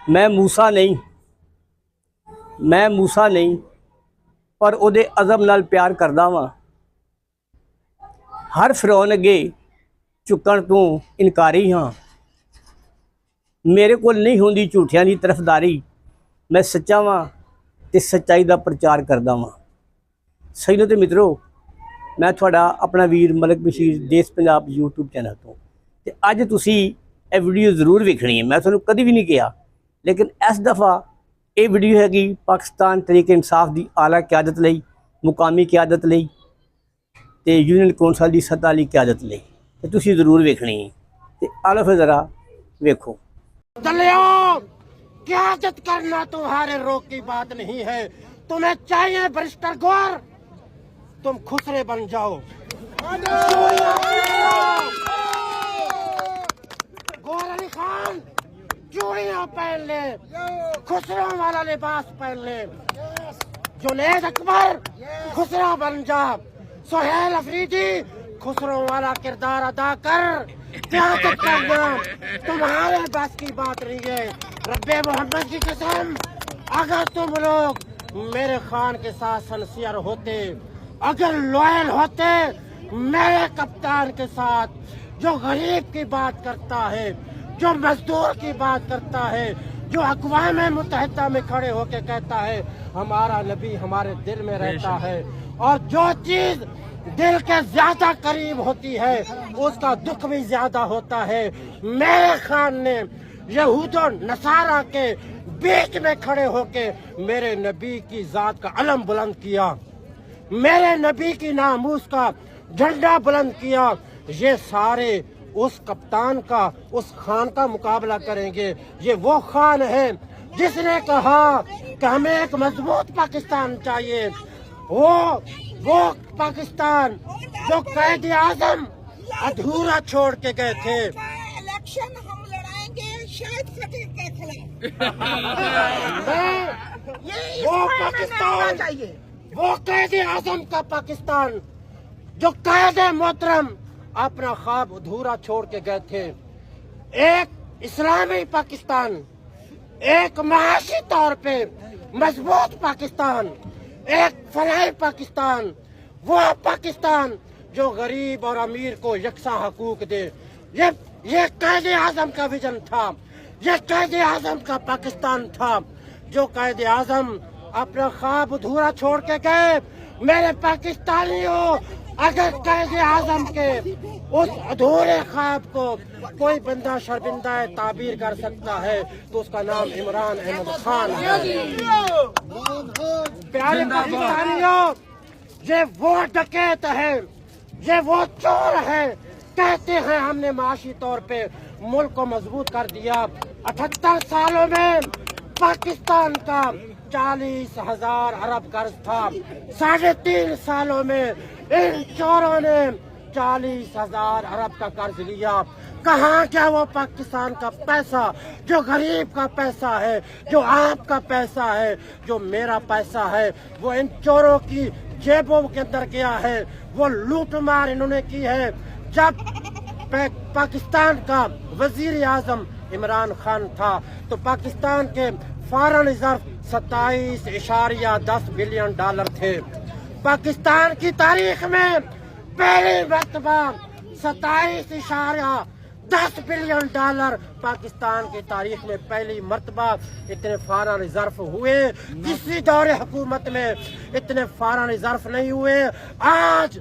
ਮੈਂ ਮੂਸਾ ਨਹੀਂ ਪਰ ਉਹਦੇ ਅਜ਼ਮ ਨਾਲ ਪਿਆਰ ਕਰਦਾ ਵਾਂ। ਹਰ ਫਿਰੌਨ ਅੱਗੇ ਝੁਕਣ ਤੋਂ ਇਨਕਾਰੀ ਹਾਂ। ਮੇਰੇ ਕੋਲ ਨਹੀਂ ਹੁੰਦੀ ਝੂਠਿਆਂ ਦੀ ਤਰਫਦਾਰੀ। ਮੈਂ ਸੱਚਾ ਵਾਂ ਤੇ ਸੱਚਾਈ ਦਾ ਪ੍ਰਚਾਰ ਕਰਦਾ ਵਾਂ। ਸਹੀਓ ਤੇ ਮਿੱਤਰੋ, ਮੈਂ ਤੁਹਾਡਾ ਆਪਣਾ ਵੀਰ ਮਲਕ ਬਸ਼ੀਰ ਦੇਸ਼ ਪੰਜਾਬ YouTube ਚੈਨਲ ਤੋਂ। ਤੇ ਅੱਜ ਤੁਸੀਂ ਇਹ ਵੀਡੀਓ ਜ਼ਰੂਰ ਵੇਖਣੀ ਹੈ। ਮੈਂ ਤੁਹਾਨੂੰ ਕਦੀ ਵੀ ਨਹੀਂ ਕਿਹਾ, ਲੇਕਿਨ ਇਸ ਦਫਾ ਇਹ ਵੀਡੀਓ ਹੈਗੀ ਪਾਕਿਸਤਾਨ ਤਹਿਰੀਕ ਇਨਸਾਫ ਦੀ ਆਲਾ ਕਿਆਦਤ ਲਈ, ਮੁਕਾਮੀ ਕਿਆਦਤ ਲਈ ਤੇ ਯੂਨੀਅਨ ਕੌਂਸਲ ਦੀ ਸੱਤਾ ਲਈ ਕਿਆਦਤ ਲਈ। ਤੇ ਤੁਸੀਂ ਜ਼ਰੂਰ ਵੇਖਣੀ ਹੈ। ਤੇ ਆਲੋ ਫਿਰ ज़रा देखो। क्यादत करना तुम्हारे रोग की बात नहीं है। तुम्हें चाहिए बैरिस्टर गौर, तुम खुसरे बन जाओ। गौर अली खान चूड़ियां पहन ले, खुसरों वाला लिबास पहन ले। जुनैद अकबर खुसरा बन जा। सुहेल अफरीदी खुसरों वाला किरदार अदा कर। क्यादत करना तुम्हारे बस की बात नहीं है। रब्बे मोहम्मद की कसम, अगर तुम लोग मेरे खान के साथ सनसियर होते, अगर लॉयल होते मेरे कप्तान के साथ, जो गरीब की बात करता है, जो मजदूर की बात करता है, जो अक़वाम मुत्तहिदा में खड़े होकर कहता है हमारा नबी हमारे दिल में रहता है, और जो चीज दिल के ज्यादा करीब होती है उसका दुख भी ज्यादा होता है। मेरे खान ने यहूद और नसारा के बीच में खड़े होके मेरे नबी की जात का अलम बुलंद किया, मेरे नबी की नामूस का झंडा बुलंद किया। ये सारे उस कप्तान का, उस खान का मुकाबला करेंगे। ये वो खान है जिसने कहा कि हमें एक मजबूत पाकिस्तान चाहिए। वो पाकिस्तान जो कैद आजम अधूरा छोड़ के गए थे। इलेक्शन हम लड़ाएंगे शायद फकीर के खिलाफ। वो पाकिस्तान चाहिए, वो कैद आजम का पाकिस्तान जो कैद मोहतरम अपना ख्वाब अधूरा छोड़ के गए थे। एक इस्लामी पाकिस्तान, एक माशी तौर पे मजबूत पाकिस्तान, एक फलाही पाकिस्तान, वो पाकिस्तान जो गरीब और अमीर को यकसा हकूक दे। ये कैद आजम का विजन था, ये कैद आजम का पाकिस्तान था। जो कैद आजम अपना ख्वाब अधूरा छोड़ के गए। मेरे पाकिस्तानियों, अगर कैद आजम के उस अधूरे ख्वाब को कोई बंदा शर्मिंदा ताबीर कर सकता है तो उसका नाम इमरान अहमद खान है। प्यारे पाकिस्तानियों, ये वो डकैत है, ये वो चोर है। कहते हैं हमने माशी तौर पे मुल्क को मजबूत कर दिया। 78 सालों में पाकिस्तान का 40,000 अरब कर्ज था। 3.5 सालों में इन चोरों ने 40,000 अरब का कर्ज लिया। कहाँ क्या वो पाकिस्तान का पैसा, जो गरीब का पैसा है, जो आपका पैसा है, जो मेरा पैसा है, वो इन चोरों की जेबों के अंदर गया है। वो लूट मार इन्होंने की है। जब पाकिस्तान का वजीर आजम इमरान खान था तो पाकिस्तान के फॉरेन रिजर्व 27.10 बिलियन डॉलर थे। पाकिस्तान की तारीख में पहली मर्तबा 27.10 बिलियन डॉलर पाकिस्तान की तारीख में पहली मर्तबा इतने फॉरेन रिजर्व हुए। किसी दौरे हुकूमत में इतने फॉरेन रिजर्व नहीं हुए। आज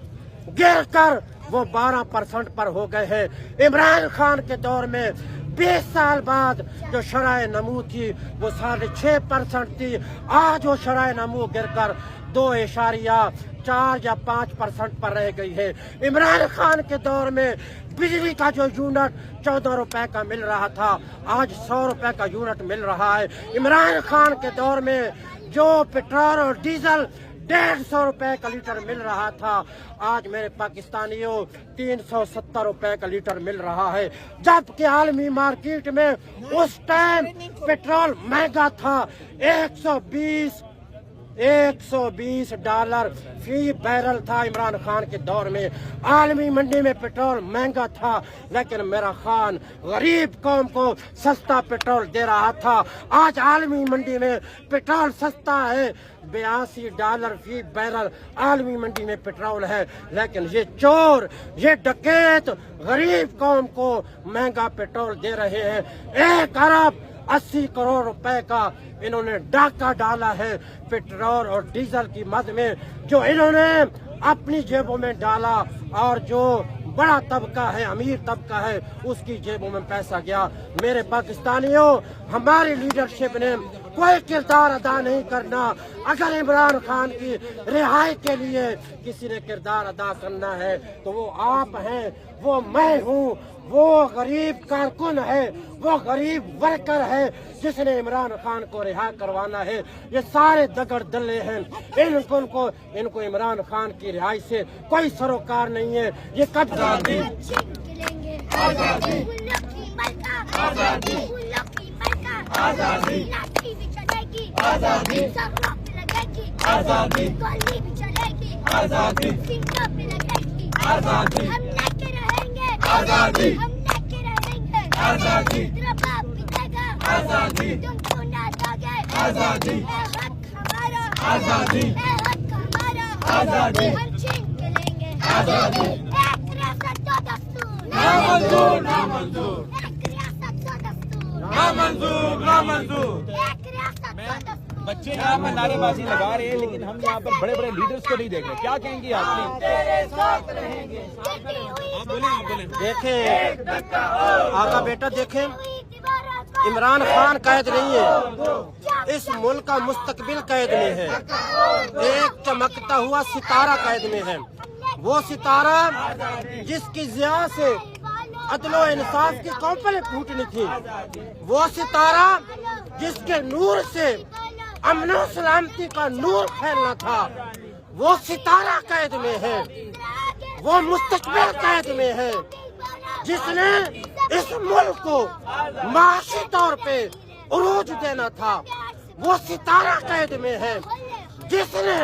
गिर कर वो 12% पर हो गए हैं। इमरान खान के दौर में 20 साल बाद जो शरह नमू थी वो 6.5% थी। आज वो शरह नमू गिर कर 2.4 या 5% पर रह गई है। इमरान खान के दौर में बिजली का जो यूनिट 14 रुपए का मिल रहा था, आज 100 रुपए का यूनिट मिल रहा है। इमरान खान के दौर में जो पेट्रोल और डीजल 150 रुपए का लीटर मिल रहा था, आज मेरे पाकिस्तानियों 370 रुपए का लीटर मिल रहा है। जबकि आलमी मार्केट में उस टाइम पेट्रोल महंगा था, $120 फी बैरल था इमरान खान के दौर में। आलमी मंडी में पेट्रोल महंगा था, लेकिन मेरा खान गरीब कौम को सस्ता पेट्रोल दे रहा था। आज आलमी मंडी में पेट्रोल सस्ता है, $82 फी बैरल आलमी मंडी में पेट्रोल है, लेकिन ये चोर, ये डकैत गरीब कौम को महंगा पेट्रोल दे रहे हैं। 1 अरब 80 करोड़ रुपए का इन्होंने डाका डाला है पेट्रोल और डीजल की मद में, जो इन्होंने अपनी जेबों में डाला, और जो बड़ा तबका है, अमीर तबका है, उसकी जेबों में पैसा गया। मेरे पाकिस्तानियों, हमारी लीडरशिप ने कोई किरदार अदा नहीं करना। अगर इमरान खान की रिहाई के लिए किसी ने किरदार अदा करना है तो वो आप हैं, वो मैं हूँ, वो गरीब कारकुन है, वो गरीब वर्कर है जिसने इमरान खान को रिहा करवाना है। ये सारे दगड़ दल्ले हैं, इनको इमरान खान की रिहाई से कोई सरोकार नहीं है। ये कब आजादी लाठी भी चलेगी, आजादी सब लगेगी, आजादी गोली भी चलेगी, आजादी सिंगा भी लगेगी, आजादी हम लेके रहेंगे, आजादी हम लेके रहेंगे, आजादी तेरा बाप पिटेगा, आजादी तुमको ना दोगे, आजादी हक हमारा, आजादी हक हमारा, आजादी हम छीन के लेंगे, आजादी एक रियासत दो दस्तूर, ना मंजूर, ना मंजूर, एक रियासत दो दस्तूर, ना मंजूर, ना मंजूर, एक रियासत दो दस्तूर। बच्चे यहाँ पर नारेबाजी लगा रहे हैं, लेकिन हम यहाँ पर बड़े बड़े लीडर्स को नहीं देख रहे। क्या कहेंगे आप? देखें आका बेटा, देखें इमरान खान कैद नहीं है, इस मुल्क का मुस्तकबिल कैद में है। एक चमकता हुआ सितारा कैद में है, वो सितारा जिसकी ज़िया से अदलो इंसाफ की कौंपलें फूटनी थी, वो सितारा जिसके नूर से अमन और सलामती का नूर फैलना था, वो सितारा कैद में है, वो मुस्तकबिल कैद में है, जिसने इस मुल्क को माशी तौर पे उरूज देना था। वो सितारा कैद में है, जिसने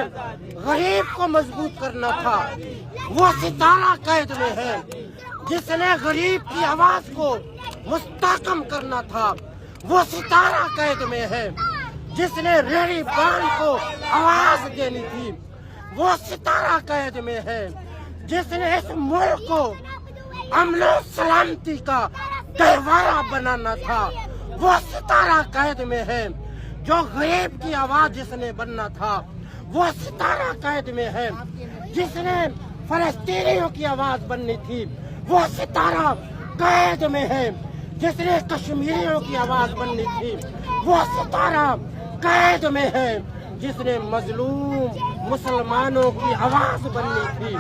गरीब को मजबूत करना था। वो सितारा कैद में है, जिसने गरीब की आवाज को मुस्तहकम करना था। वो सितारा कैद में है, जिसने रेडी बान को आवाज देनी थी। वो सितारा कैद में है, जिसने इस मुल्क को अमन और सलामती का गहवारा बनाना था। वो सितारा कैद में है, जो गरीब की आवाज जिसने बनना था। वो सितारा कैद में है, जिसने फलस्तीनियों की आवाज बननी थी। वो सितारा कैद में है, जिसने कश्मीरियों की आवाज बननी थी। वो सितारा कैद में है, जिसने मजलूम मुसलमानों की आवाज बननी थी।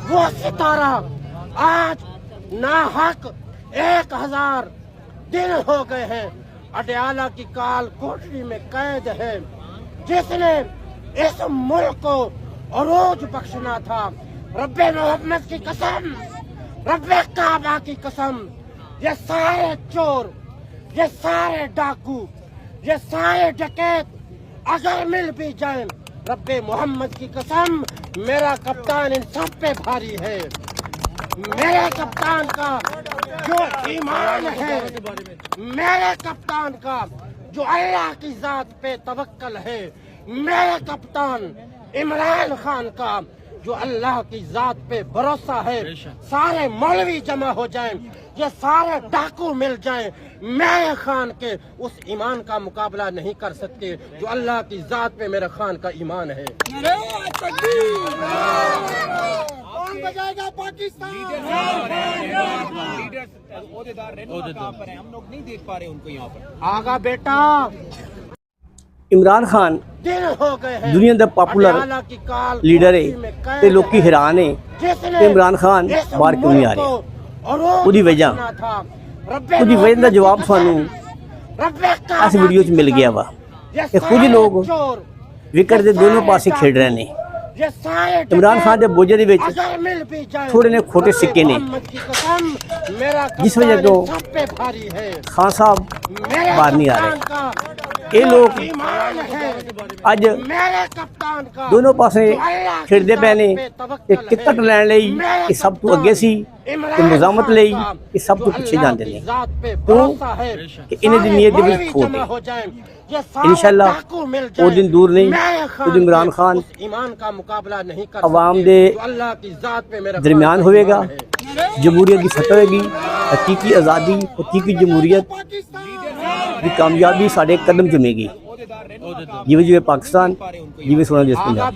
वो सितारा आज नाहक 1000 दिन हो गए हैं अडयाला की काल कोठरी में कैद है, जिसने इस मुल्क को अरोज बख्शना था। रब्बे मोहम्मद की कसम, रब्बे काबा की कसम, ये सारे चोर, ये सारे डाकू, ये सारे डकैत अगर मिल भी जाएं, रब्बे मोहम्मद की कसम, मेरा कप्तान इन सब पे भारी है। मेरे कप्तान का जो ईमान है, मेरे कप्तान का जो अल्लाह की जात पे तवक्कल है, मेरे कप्तान इमरान खान का जो अल्लाह की जात पे भरोसा है, सारे मौलवी जमा हो जाएं, ये सारे डाकू मिल जाएं, मेरे खान के उस ईमान का मुकाबला नहीं कर सकते जो अल्लाह की जात पे मेरे खान का ईमान है। कौन बजाएगा पाकिस्तान? हम लोग नहीं देख पा रहे उनको यहाँ पर। आगा बेटा, इमरान खान दिन हो गए हैं दुनिया ਦਾ ਪਾਪੂਲਰ ਲੀਡਰ ਹੈ ਤੇ ਲੋਕੀ ਹੈਰਾਨ ਨੇ ਕਿ ਇਮਰਾਨ ਖਾਨ ਬਾਹਰ ਕਿਉਂ ਨਹੀਂ ਆ ਰਿਹਾ। ਉਹਦੀ ਵਜ੍ਹਾ ਦਾ ਜਵਾਬ ਸਾਨੂੰ ਇਸ ਵੀਡੀਓ 'ਚ ਮਿਲ ਗਿਆ ਵਾ ਕਿ ਕੁਝ ਲੋਕ ਵਿਕਟ ਦੇ ਦੋਨੋਂ ਪਾਸੇ ਖੇਡ ਰਹੇ ਨੇ। ਇਮਰਾਨ ਖਾਨ ਦੇ ਬੋਝੇ ਦੇ ਵਿੱਚ ਥੋੜੇ ਨੇ ਖੋਟੇ ਸਿੱਕੇ ਨੇ, ਜਿਸ ਵਜ੍ਹਾ ਤੋਂ ਖਾਨ ਸਾਹਿਬ ਬਾਹਰ ਨਹੀਂ ਆ ਰਹੇ। ਇਹ ਲੋਕ ईमान है ਅੱਜ मेरे कप्तान का ਦੋਨੋਂ ਪਾਸੇ जो अल्लाह की ਖੇਡਦੇ ਪਏ ਨੇ जात पे ਤੇ तवक्कल ਟਿਕਟ है। ਲੈਣ ਲਈ मेरे ਇਹ ਸਭ ਤੋਂ ਅੱਗੇ ਸੀ ਤੇ इमरान ਨਿਜ਼ਾਮਤ खान ਲਈ का ਇਹ ਸਭ जो ਤੋਂ ਪਿੱਛੇ अल्लाह ਜਾਂਦੇ की ਨੇ जात पे तो भरोसा है कि इन्हें सारे दुनिया के बीच मौलवी खो जमा दे। हो जाएं, ये सारे इंशाल्लाह डाकू मिल वो जाएं। दिन दूर नहीं, मैं वो दिन इमरान के खान उस ईमान का मुकाबला नहीं कर अवाम सकते, दे जो अल्लाह की जात पे मेरा दरमियान खान होएगा ईमान है। जमहूरियत की फतह होगी हकीकी आज़ादी हकीकी जमहूरियत की कामयाबी साढ़े कदम चुमेगी जिवे जिवे पाकिस्तान जिवे सोना देश पंजाब।